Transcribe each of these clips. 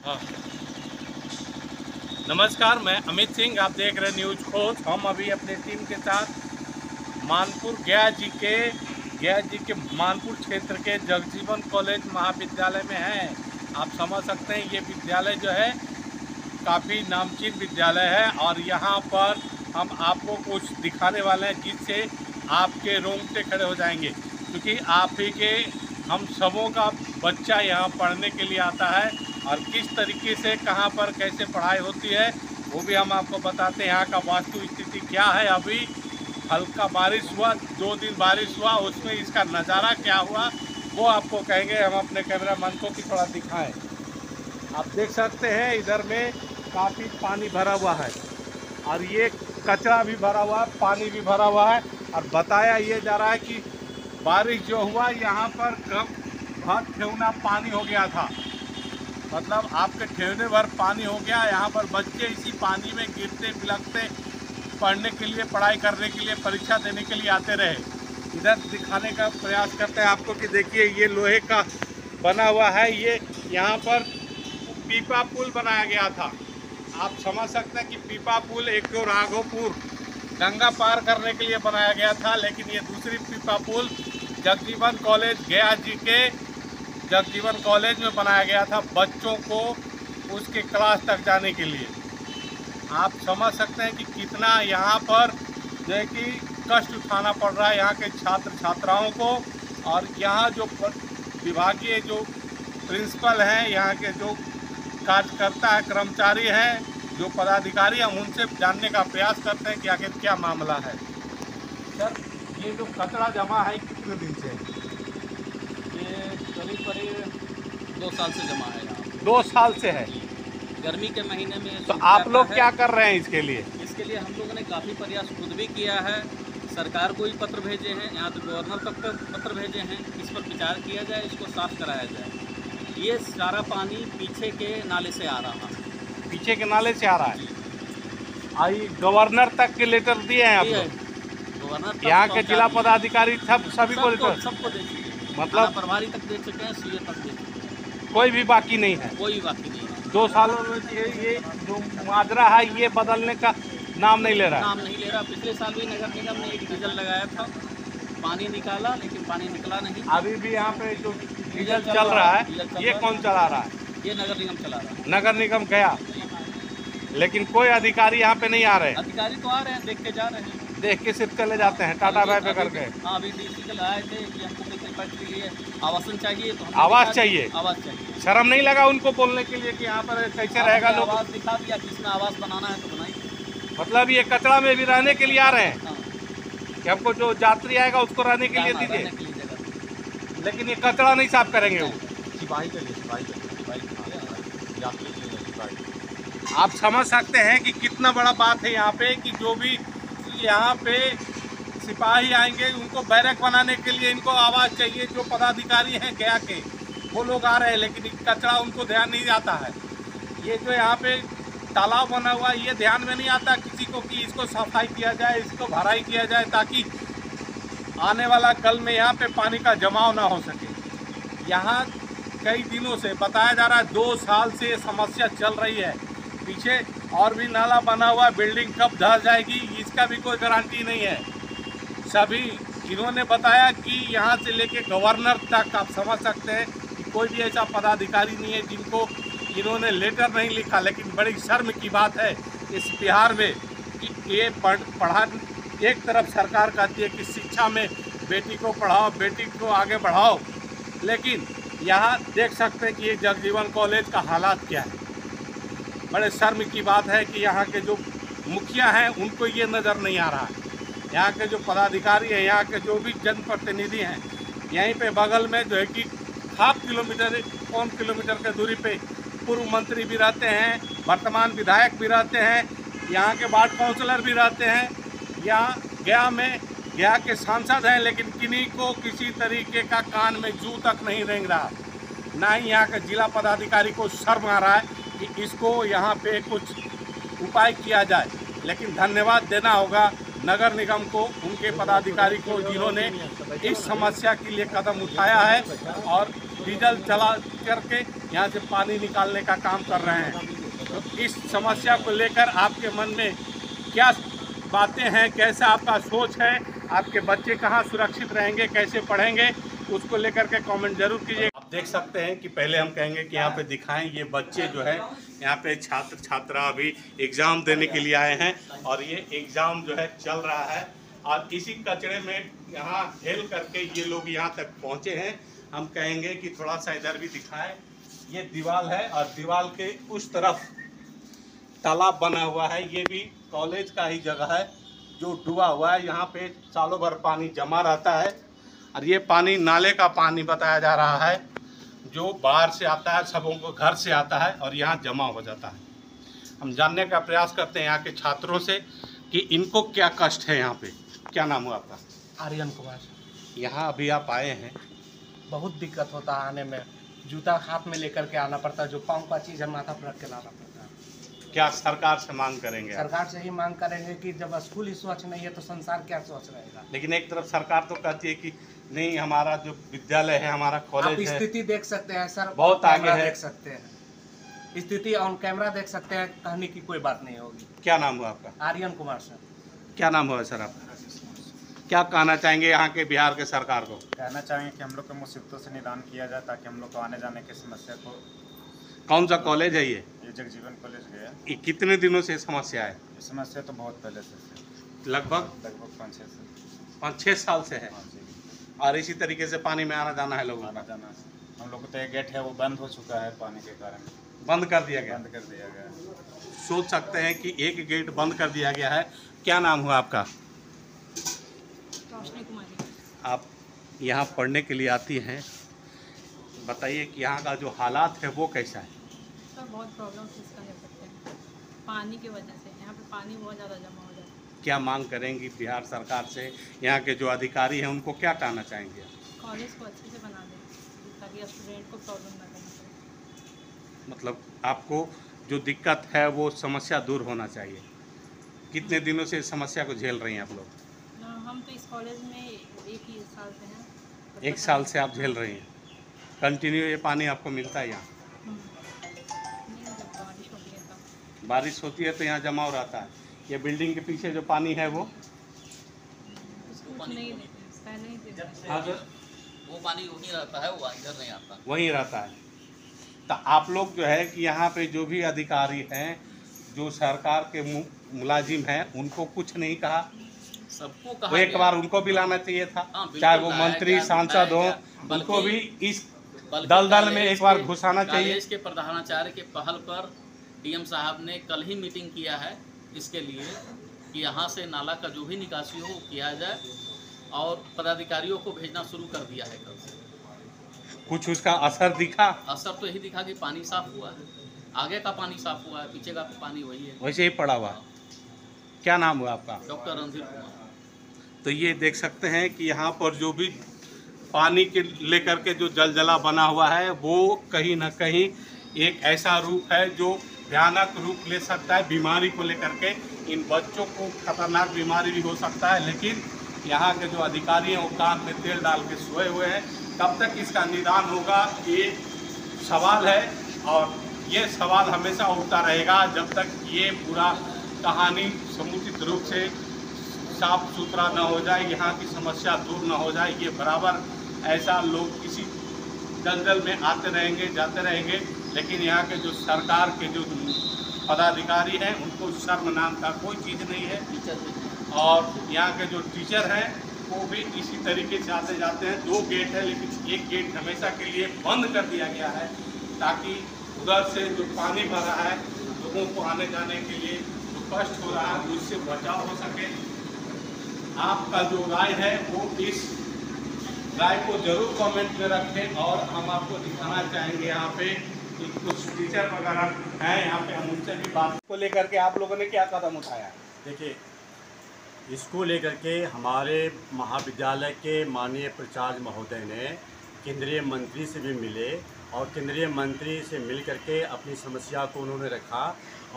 हाँ। नमस्कार, मैं अमित सिंह, आप देख रहे हैं न्यूज़ खोज। हम अभी अपने टीम के साथ मानपुर गया जी के मानपुर क्षेत्र के जगजीवन कॉलेज महाविद्यालय में हैं। आप समझ सकते हैं ये विद्यालय जो है काफ़ी नामचीन विद्यालय है और यहाँ पर हम आपको कुछ दिखाने वाले हैं जिससे आपके रोंगटे खड़े हो जाएंगे, क्योंकि आप ही के हम सबों का बच्चा यहाँ पढ़ने के लिए आता है और किस तरीके से कहाँ पर कैसे पढ़ाई होती है वो भी हम आपको बताते हैं। यहाँ का वास्तु स्थिति क्या है, अभी हल्का बारिश हुआ, 2 दिन बारिश हुआ, उसमें इसका नज़ारा क्या हुआ वो आपको कहेंगे। हम अपने कैमरा मैन को कि थोड़ा दिखाएं। आप देख सकते हैं इधर में काफ़ी पानी भरा हुआ है और ये कचरा भी भरा हुआ है, पानी भी भरा हुआ है। और बताया ये जा रहा है कि बारिश जो हुआ यहाँ पर कब भर ठेवना पानी हो गया था, मतलब आपके ठेवने भर पानी हो गया। यहाँ पर बच्चे इसी पानी में गिरते बिलखते पढ़ने के लिए, पढ़ाई करने के लिए, परीक्षा देने के लिए आते रहे। इधर दिखाने का प्रयास करते हैं आपको कि देखिए ये लोहे का बना हुआ है, ये यहाँ पर पीपा पुल बनाया गया था। आप समझ सकते हैं कि पीपा पुल एक तो राघोपुर गंगा पार करने के लिए बनाया गया था, लेकिन ये दूसरी पीपा पुल जगजीवन कॉलेज गया जी के जगजीवन कॉलेज में बनाया गया था बच्चों को उसके क्लास तक जाने के लिए। आप समझ सकते हैं कि कितना यहाँ पर जो है कि कष्ट उठाना पड़ रहा है यहाँ के छात्र छात्राओं को। और यहाँ जो विभागीय जो प्रिंसिपल हैं, यहाँ के जो कार्यकर्ता है, कर्मचारी हैं, जो पदाधिकारी, हम उनसे जानने का प्रयास करते हैं कि आखिर क्या मामला है। सर, ये जो कचरा जमा है कितने दिन से? ये करीब 2 साल से जमा है यहाँ। 2 साल से है। गर्मी के महीने में तो आप लोग क्या कर रहे हैं इसके लिए? इसके लिए हम लोगों ने काफ़ी प्रयास खुद भी किया है, सरकार को ही पत्र भेजे हैं, यहाँ तो गवर्नर तक पत्र भेजे हैं, इस पर विचार किया जाए, इसको साफ कराया जाए। ये सारा पानी पीछे के नाले से आ रहा है, पीछे के नाले से आ रहा है। आई गवर्नर तक के लेटर दिए हैं आप लोग? गवर्नर यहाँ के जिला पदाधिकारी सभी को लेटर? सबको दे चुके हैं, मतलब प्रभारी तक दे चुके हैं, सीए तक दे चुके हैं, कोई भी बाकी नहीं है? कोई बाकी नहीं है। 2 सालों में ये जो माजरा है ये बदलने का नाम नहीं ले रहा? नाम नहीं ले रहा। पिछले साल भी नगर निगम ने एक डीजल लगाया था, पानी निकाला, लेकिन पानी निकला नहीं। अभी भी यहाँ पे जो डीजल चल रहा है ये कौन चला रहा है? ये नगर निगम चला रहा है। नगर निगम गया, लेकिन कोई अधिकारी यहाँ पे नहीं आ रहे? अधिकारी तो आ रहे हैं, देख के जा रहे हैं, देख के सिर्फ चले जाते हैं टाटा बाय पे करके। हाँ, अभी डीसी कल आए थे कि हमको के लिए आवासन चाहिए, तो आवास चाहिए। आवास चाहिए। शर्म नहीं लगा उनको बोलने के लिए कि यहाँ पर कैसे रहेगा लोग? आवास दिखा दिया, किसने आवास बनाना है तो बनाइए। मतलब ये कचरा में भी रहने के लिए आ रहे हैं? हाँ। कि हमको जो यात्री आएगा उसको रहने के लिए दीजिए, लेकिन ये कचरा नहीं साफ करेंगे वो? आप समझ सकते हैं कि कितना बड़ा बात है यहाँ पे कि जो भी यहाँ पे सिपाही आएंगे उनको बैरक बनाने के लिए इनको आवाज़ चाहिए। जो पदाधिकारी हैं गया के वो लोग आ रहे हैं, लेकिन कचरा उनको ध्यान नहीं आता है। ये जो यहाँ पे तालाब बना हुआ है ये ध्यान में नहीं आता किसी को कि इसको सफाई किया जाए, इसको भराई किया जाए, ताकि आने वाला कल में यहाँ पे पानी का जमाव ना हो सके। यहाँ कई दिनों से बताया जा रहा है, 2 साल से समस्या चल रही है। पीछे और भी नाला बना हुआ है, बिल्डिंग कब ढह जाएगी इसका भी कोई गारंटी नहीं है। सभी इन्होंने बताया कि यहाँ से लेके गवर्नर तक आप समझ सकते हैं कि कोई भी ऐसा पदाधिकारी नहीं है जिनको इन्होंने लेटर नहीं लिखा। लेकिन बड़ी शर्म की बात है इस बिहार में कि ये पढ़ा, एक तरफ सरकार कहती है कि शिक्षा में बेटी को पढ़ाओ, बेटी को आगे बढ़ाओ, लेकिन यहाँ देख सकते हैं कि ये जगजीवन कॉलेज का हालात क्या है। बड़े शर्म की बात है कि यहाँ के जो मुखिया हैं उनको ये नज़र नहीं आ रहा है। यहाँ के जो पदाधिकारी हैं, यहाँ के जो भी जनप्रतिनिधि हैं, यहीं पे बगल में जो है कि हाफ किलोमीटर, 1 किलोमीटर के दूरी पे पूर्व मंत्री भी रहते हैं, वर्तमान विधायक भी रहते हैं, यहाँ के वार्ड काउंसलर भी रहते हैं, यहाँ गया के सांसद हैं, लेकिन किन्हीं को किसी तरीके का कान में जू तक नहीं रेंग रहा। ना ही यहाँ के जिला पदाधिकारी को शर्म आ रहा है कि इसको यहाँ पे कुछ उपाय किया जाए। लेकिन धन्यवाद देना होगा नगर निगम को, उनके पदाधिकारी को, जिन्होंने इस समस्या के लिए कदम उठाया है और डीजल चला करके यहाँ से पानी निकालने का काम कर रहे हैं। तो इस समस्या को लेकर आपके मन में क्या बातें हैं, कैसा आपका सोच है, आपके बच्चे कहाँ सुरक्षित रहेंगे, कैसे पढ़ेंगे, उसको लेकर के कमेंट जरूर कीजिए। आप देख सकते हैं कि पहले हम कहेंगे कि यहाँ पे दिखाएं, ये बच्चे जो है यहाँ पे छात्र छात्रा अभी एग्ज़ाम देने के लिए आए हैं और ये एग्ज़ाम जो है चल रहा है और इसी कचरे में यहाँ हेल करके ये लोग यहाँ तक पहुँचे हैं। हम कहेंगे कि थोड़ा सा इधर भी दिखाएं। ये दीवार है और दीवार के उस तरफ तालाब बना हुआ है। ये भी कॉलेज का ही जगह है जो डूबा हुआ है। यहाँ पे सालों भर पानी जमा रहता है और ये पानी नाले का पानी बताया जा रहा है जो बाहर से आता है, सबों को घर से आता है और यहाँ जमा हो जाता है। हम जानने का प्रयास करते हैं यहाँ के छात्रों से कि इनको क्या कष्ट है यहाँ पे। क्या नाम हुआ आपका? आर्यन कुमार। यहाँ अभी आप आए हैं, बहुत दिक्कत होता है आने में, जूता हाथ में लेकर के आना पड़ता है, जो पाँव का चीज़ है माथा पर रख के लाना पड़ता है। क्या सरकार से मांग करेंगे आप? सरकार से ही मांग करेंगे कि जब स्कूल ही स्वच्छ नहीं है तो संसार क्या स्वच्छ रहेगा। लेकिन एक तरफ सरकार तो कहती है कि नहीं, हमारा जो विद्यालय है, हमारा आप कॉलेज है, स्थिति देख सकते हैं सर, बहुत आगे कैमरा है। देख सकते हैं, स्थिति ऑन कैमरा देख सकते हैं, कहने की कोई बात नहीं होगी। क्या नाम हुआ आपका? आर्यन कुमार सर। क्या नाम हुआ सर आपका? क्या कहना चाहेंगे यहाँ के बिहार के सरकार को? कहना चाहेंगे कि हम लोग को मुसीबतों से निदान किया जाए ताकि हम लोग को आने जाने की समस्या को। कौन सा कॉलेज है ये? जगजीवन कॉलेज गया। ये कितने दिनों से समस्या है? ये समस्या तो बहुत पहले से लगभग 5-6 साल से है हाँ जी, और इसी तरीके से पानी में आना जाना है लोगों आना का। जाना है। हम लोग को तो एक गेट है वो बंद हो चुका है पानी के कारण, बंद कर दिया गया। बंद कर दिया गया है। सोच सकते हैं कि एक गेट बंद कर दिया गया है। क्या नाम हुआ आपका? रोशनी कुमारी। आप यहाँ पढ़ने के लिए आती हैं, बताइए कि यहाँ का जो हालात है वो कैसा है? सर बहुत प्रॉब्लम फेस कर सकते हैं पानी की वजह से, यहाँ पे पानी बहुत ज़्यादा जमा हो जाता है। क्या मांग करेंगी बिहार सरकार से? यहाँ के जो अधिकारी हैं उनको क्या कहना चाहेंगे? कॉलेज को अच्छे से बना दें ताकि स्टूडेंट को प्रॉब्लम ना करना पड़े। मतलब आपको जो दिक्कत है वो समस्या दूर होना चाहिए। कितने दिनों से इस समस्या को झेल रही हैं आप लोग? हम तो इस कॉलेज में एक ही साल से हैं। तो एक पता साल नहीं। से आप झेल रही हैं, कंटिन्यू ये पानी आपको मिलता है यहाँ? नहीं, जब बारिश होती है तब बारिश होती है तो यहाँ जमाव रहता है। ये बिल्डिंग के पीछे जो पानी है वो कुछ नहीं देते, पहले ही देते हैं। हाँ सर, वो पानी वहीं रहता है, वो इधर नहीं आता। वहीं रहता है। तो आप लोग जो है कि यहाँ पे जो भी अधिकारी हैं, जो सरकार के मुलाजिम हैं, उनको कुछ नहीं कहा? सबको वो कहा एक गया। बार उनको भी लाना चाहिए था, हाँ, बिल्कुल चाहे वो लाया मंत्री गया, सांसद हो, लाया गया। उनको भी इस बल्कि दलदल में कॉलेज एक बार के- घुसाना चाहिए। कॉलेज के प्रधानाचार्य के पहल पर डीएम साहब ने कल ही मीटिंग किया है इसके लिए कि यहाँ से नाला का जो भी निकासी हो वो किया जाए और पदाधिकारियों को भेजना शुरू कर दिया है कल से। कुछ उसका असर दिखा? असर तो यही दिखा कि पानी साफ हुआ है, आगे का पानी साफ हुआ है, पीछे का पानी वही है। वैसे ही पड़ा हुआ। क्या नाम हुआ आपका? डॉक्टर रणधीर कुमार। तो ये देख सकते हैं कि यहाँ पर जो भी पानी के लेकर के जो जलजला बना हुआ है वो कहीं ना कहीं एक ऐसा रूप है जो भयानक रूप ले सकता है बीमारी को लेकर के। इन बच्चों को खतरनाक बीमारी भी हो सकता है, लेकिन यहाँ के जो अधिकारी हैं वो कान में तेल डाल के सोए हुए हैं। कब तक इसका निदान होगा ये सवाल है और ये सवाल हमेशा उठता रहेगा जब तक ये पूरा कहानी समुचित रूप से साफ सुथरा न हो जाए, यहाँ की समस्या दूर न हो जाए। ये बराबर ऐसा लोग किसी दलदल में आते रहेंगे, जाते रहेंगे, लेकिन यहाँ के जो सरकार के जो पदाधिकारी हैं उनको शर्म नाम का कोई चीज़ नहीं है। और यहाँ के जो टीचर हैं वो भी इसी तरीके से आते जाते हैं। 2 गेट है लेकिन एक गेट हमेशा के लिए बंद कर दिया गया है ताकि उधर से जो पानी भरा है लोगों को आने जाने के लिए जो कष्ट हो रहा है उससे बचाव हो सके। आपका जो राय है वो इस राय को जरूर कमेंट में रखें और हम आपको दिखाना चाहेंगे यहाँ पे कि कुछ टीचर वगैरह हैं यहाँ पे, हम उनसे भी बात को लेकर के आप लोगों ने क्या कदम उठाया? देखिए, इसको लेकर के हमारे महाविद्यालय के माननीय प्राचार्य महोदय ने केंद्रीय मंत्री से भी मिले और केंद्रीय मंत्री से मिल करके अपनी समस्या को उन्होंने रखा।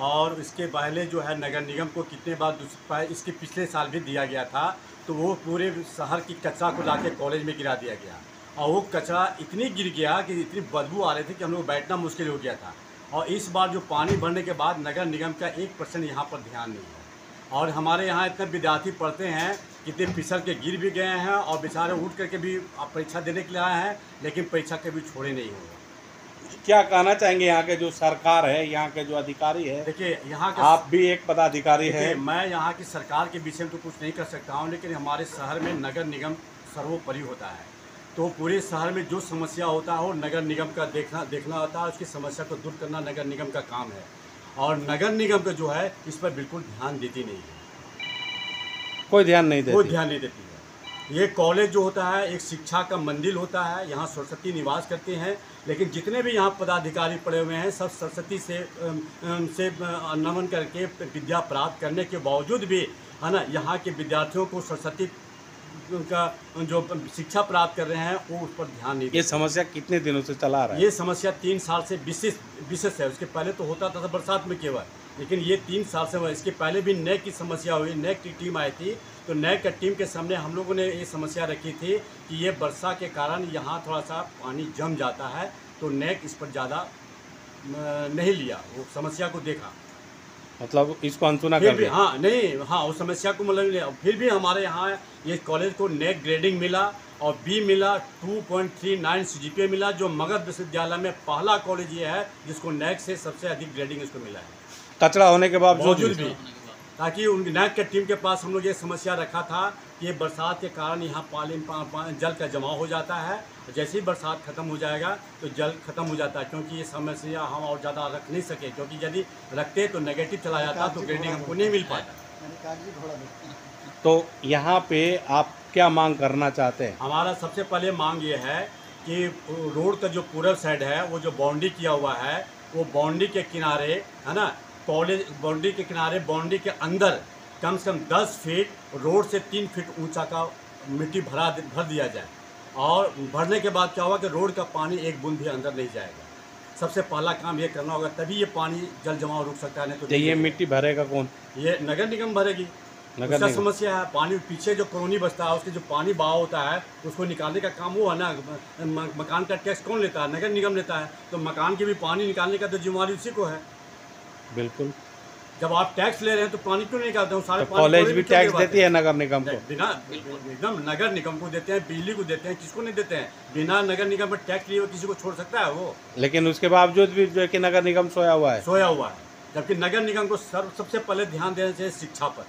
और इसके पहले जो है नगर निगम को कितने बार इसके पिछले साल भी दिया गया था, तो वो पूरे शहर की कचरा को लाके कॉलेज में गिरा दिया गया और वो कचरा इतनी गिर गया कि इतनी बदबू आ रही थी कि हम लोग बैठना मुश्किल हो गया था। और इस बार जो पानी भरने के बाद नगर निगम का 1% यहाँ पर ध्यान नहीं है। और हमारे यहाँ इतने विद्यार्थी पढ़ते हैं, कितने फिसल के गिर भी गए हैं और बेचारे उठ करके भी परीक्षा देने के लिए आए हैं, लेकिन परीक्षा के भी छोड़े नहीं हुए। क्या कहना चाहेंगे यहाँ के जो सरकार है, यहाँ के जो अधिकारी है? देखिए यहाँ का आप भी एक पदाधिकारी है। मैं यहाँ की सरकार के विषय में तो कुछ नहीं कर सकता हूँ, लेकिन हमारे शहर में नगर निगम सर्वोपरि होता है। तो पूरे शहर में जो समस्या होता है वो नगर निगम का देखना होता है। उसकी समस्या को दूर करना नगर निगम का काम है, और नगर निगम का जो है इस पर बिल्कुल ध्यान देती नहीं है। कोई ध्यान नहीं देती है। ये कॉलेज जो होता है एक शिक्षा का मंदिर होता है, यहाँ सरस्वती निवास करते हैं, लेकिन जितने भी यहाँ पदाधिकारी पड़े हुए हैं सब सरस्वती से नमन करके विद्या प्राप्त करने के बावजूद भी है ना, यहाँ के विद्यार्थियों को सरस्वती का जो शिक्षा प्राप्त कर रहे हैं वो उस पर ध्यान नहीं। ये समस्या कितने दिनों से चला रहा है? ये समस्या 3 साल से विशेष है। उसके पहले तो होता था बरसात में केवल, लेकिन ये 3 साल से हुआ। इसके पहले भी नैक की समस्या हुई, नैक की टीम आई थी, तो नैक की टीम के सामने हम लोगों ने ये समस्या रखी थी कि ये वर्षा के कारण यहाँ थोड़ा सा पानी जम जाता है, तो नैक इस पर ज़्यादा नहीं लिया, वो समस्या को देखा, मतलब इसको अनसुना फिर कर भी दिया। हाँ उस समस्या को मतलब फिर भी हमारे यहाँ ये कॉलेज को नैक ग्रेडिंग मिला और बी मिला, 2.39 CGPA मिला, जो मगध विश्वविद्यालय में पहला कॉलेज ये है जिसको नैक से सबसे अधिक ग्रेडिंग इसको मिला है, कचरा होने के बावजूद भी। ताकि उन नैक के टीम के पास हम लोग ये समस्या रखा था कि ये बरसात के कारण यहाँ जल का जमाव हो जाता है, जैसे ही बरसात खत्म हो जाएगा तो जल खत्म हो जाता है, क्योंकि ये समस्या हम और ज़्यादा रख नहीं सके, क्योंकि यदि रखते तो नेगेटिव चला जाता तो ग्रेडिंग हमको नहीं मिल पाता। तो यहाँ पे आप क्या मांग करना चाहते हैं? हमारा सबसे पहले मांग ये है कि रोड का जो पूरब साइड है वो जो बाउंड्री किया हुआ है, वो बाउंड्री के किनारे है ना, कॉलेज बाउंड्री के किनारे, बाउंड्री के अंदर कम से कम 10 फीट रोड से 3 फीट ऊंचा का मिट्टी भर दिया जाए। और भरने के बाद क्या होगा कि रोड का पानी एक बूंद भी अंदर नहीं जाएगा। सबसे पहला काम ये करना होगा, तभी ये पानी जल जमाव रुक सकता है, नहीं तो ये मिट्टी भरेगा कौन? ये नगर निगम भरेगी। उसका समस्या है पानी पीछे जो कॉलोनी बसता है उसके जो पानी बहाव होता है उसको निकालने का काम वो है ना, मकान का टैक्स कौन लेता है? नगर निगम लेता है, तो मकान के भी पानी निकालने का तो जिम्मेवारी उसी को है। बिल्कुल, जब आप टैक्स ले रहे हैं तो पानी क्यों नहीं निकालते हैं? सारे कॉलेज भी टैक्स देती है नगर निगम को, बिना एकदम नगर निगम को देते हैं, बिजली को देते हैं, किसको नहीं देते हैं? बिना नगर निगम पर टैक्स लिए किसी को छोड़ सकता है वो? लेकिन उसके बावजूद भी जो है कि नगर निगम सोया हुआ है। जबकि नगर निगम को सबसे पहले ध्यान देना चाहिए शिक्षा पर,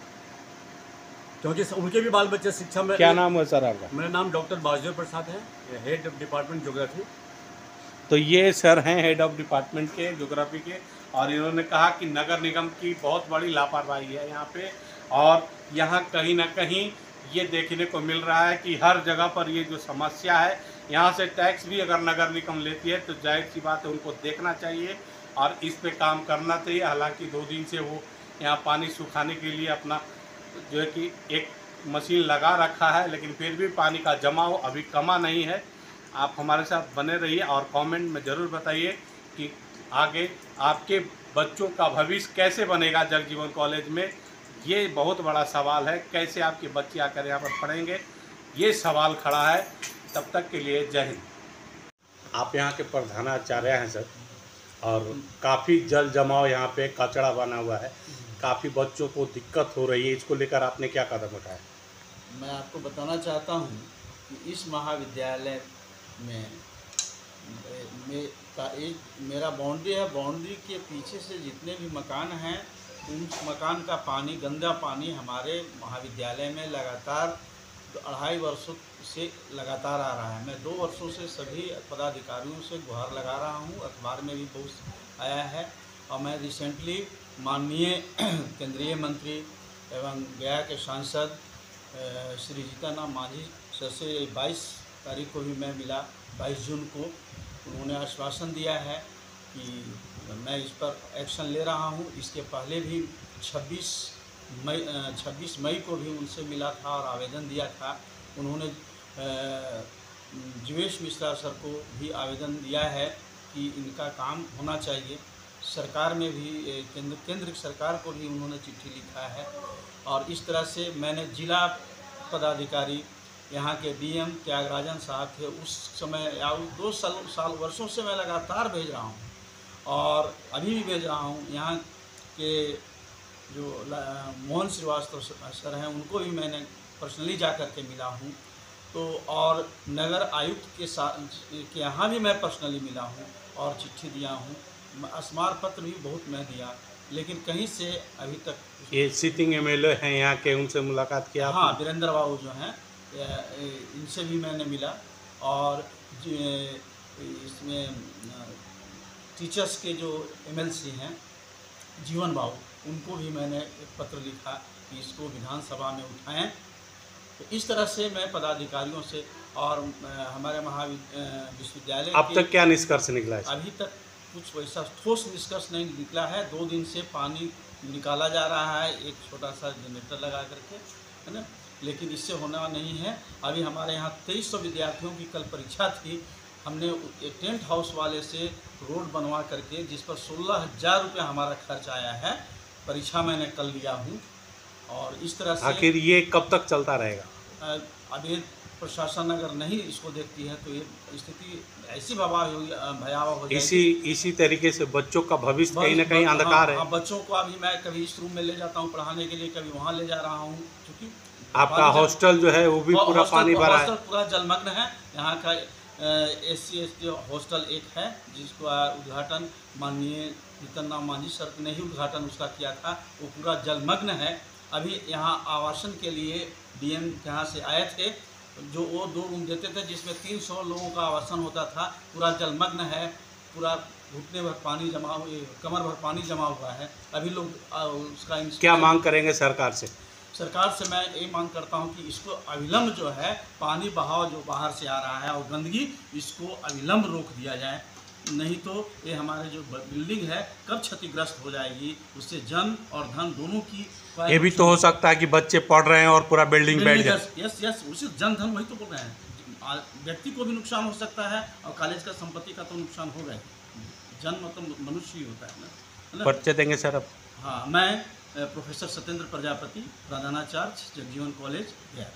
क्योंकि उनके भी बाल बच्चे शिक्षा में। क्या नाम है सर आपका? मेरा नाम डॉक्टर वासुदेव प्रसाद है, हेड ऑफ डिपार्टमेंट ज्योग्राफी। तो ये सर हैं हेड ऑफ डिपार्टमेंट के ज्योग्राफी के, और इन्होंने कहा कि नगर निगम की बहुत बड़ी लापरवाही है यहाँ पे, और यहाँ कहीं ना कहीं ये देखने को मिल रहा है कि हर जगह पर ये जो समस्या है, यहाँ से टैक्स भी अगर नगर निगम लेती है तो जाहिर सी बात है उनको देखना चाहिए और इस पे काम करना चाहिए। हालांकि 2 दिन से वो यहाँ पानी सुखाने के लिए अपना जो है कि एक मशीन लगा रखा है, लेकिन फिर भी पानी का जमाव अभी कमा नहीं है। आप हमारे साथ बने रहिए और कमेंट में ज़रूर बताइए कि आगे आपके बच्चों का भविष्य कैसे बनेगा जल जीवन कॉलेज में। ये बहुत बड़ा सवाल है, कैसे आपके बच्चे आकर यहाँ पर पढ़ेंगे, ये सवाल खड़ा है। तब तक के लिए जय हिंद। आप यहाँ के प्रधानाचार्य हैं सर, और काफ़ी जल जमाव यहाँ पे कचरा बना हुआ है, काफ़ी बच्चों को दिक्कत हो रही है, इसको लेकर आपने क्या कदम उठाया? मैं आपको बताना चाहता हूँ कि इस महाविद्यालय में मेरा बाउंड्री है, बाउंड्री के पीछे से जितने भी मकान हैं उन मकान का पानी, गंदा पानी हमारे महाविद्यालय में लगातार 2.5 वर्षों से लगातार आ रहा है। मैं 2 वर्षों से सभी पदाधिकारियों से गुहार लगा रहा हूँ, अखबार में भी बहुत आया है, और मैं रिसेंटली माननीय केंद्रीय मंत्री एवं गया के सांसद श्री जीतन मांझी सर से 22 तारीख को भी मैं मिला, 22 जून को। उन्होंने आश्वासन दिया है कि मैं इस पर एक्शन ले रहा हूं। इसके पहले भी 26 मई को भी उनसे मिला था और आवेदन दिया था। उन्होंने जीवेश मिश्रा सर को भी आवेदन दिया है कि इनका काम होना चाहिए। सरकार में भी केंद्र सरकार को भी उन्होंने चिट्ठी लिखा है, और इस तरह से मैंने जिला पदाधिकारी यहाँ के डीएम त्यागराजन साहब थे, उस समय या उस 2 साल वर्षों से मैं लगातार भेज रहा हूँ और अभी भी भेज रहा हूँ। यहाँ के जो मोहन श्रीवास्तव सर हैं, उनको भी मैंने पर्सनली जा कर के मिला हूँ। तो और नगर आयुक्त के यहाँ भी मैं पर्सनली मिला हूँ और चिट्ठी दिया हूँ, स्मार पत्र भी बहुत मैं दिया, लेकिन कहीं से अभी तक। ये सिटिंग एमएलए हैं यहाँ के, उनसे मुलाकात किया? हाँ, वीरेंद्र बाबू जो हैं, इनसे भी मैंने मिला और इसमें टीचर्स के जो एमएलसी हैं जीवन बाबू, उनको भी मैंने एक पत्र लिखा कि इसको विधानसभा में उठाएं। तो इस तरह से मैं पदाधिकारियों से और हमारे विश्वविद्यालय अब तक क्या निष्कर्ष निकला है? अभी तक कुछ वैसा ठोस निष्कर्ष नहीं निकला है। 2 दिन से पानी निकाला जा रहा है एक छोटा सा जनरेटर लगा करके, है ना, लेकिन इससे होना नहीं है। अभी हमारे यहाँ 2300 विद्यार्थियों की कल परीक्षा थी। हमने एक टेंट हाउस वाले से रोड बनवा करके, जिस पर 16,000 रुपये हमारा खर्च आया है, परीक्षा मैंने कल लिया हूँ। और इस तरह से आखिर ये कब तक चलता रहेगा? अभी प्रशासन अगर नहीं इसको देखती है तो ये स्थिति ऐसी भयावह हो जाएगी। इसी तरीके से बच्चों का भविष्य कहीं ना कहीं अंधकार है। बच्चों को अभी मैं कभी इस रूम में ले जाता हूँ पढ़ाने के लिए, कभी वहाँ ले जा रहा हूँ, क्योंकि आपका हॉस्टल जो है वो भी पूरा पानी भरा है। हॉस्टल पूरा जलमग्न है। यहाँ का SC/ST हॉस्टल एक है, जिसका उद्घाटन माननीय जीतन राम मांझी सर ने ही उद्घाटन उसका किया था, वो पूरा जलमग्न है। अभी यहाँ आवासन के लिए डीएम यहाँ से आए थे, जो वो 2 रूम देते थे जिसमें 300 लोगों का आवासन होता था, पूरा जलमग्न है, पूरा घुटने भर पानी जमा, कमर भर पानी जमा हुआ है। अभी लोग उसका क्या मांग करेंगे सरकार से? सरकार से मैं ये मांग करता हूँ कि इसको अविलंब जो है पानी बहाव जो बाहर से आ रहा है और गंदगी, इसको अविलंब रोक दिया जाए, नहीं तो ये हमारे जो बिल्डिंग है कब क्षतिग्रस्त हो जाएगी, उससे जन और धन दोनों की। ये भी तो हो सकता है कि बच्चे पढ़ रहे हैं और पूरा बिल्डिंग बैठ जाए। यस, उसी जन धन वही तो बोल रहे हैं। व्यक्ति को भी नुकसान हो सकता है और कॉलेज का संपत्ति का तो नुकसान होगा ही। जन मतलब मनुष्य ही होता है ना। पर्चे देंगे सर अब? हाँ, मैं प्रोफेसर सत्येंद्र प्रजापति, प्रधानाचार्य जगजीवन कॉलेज गया।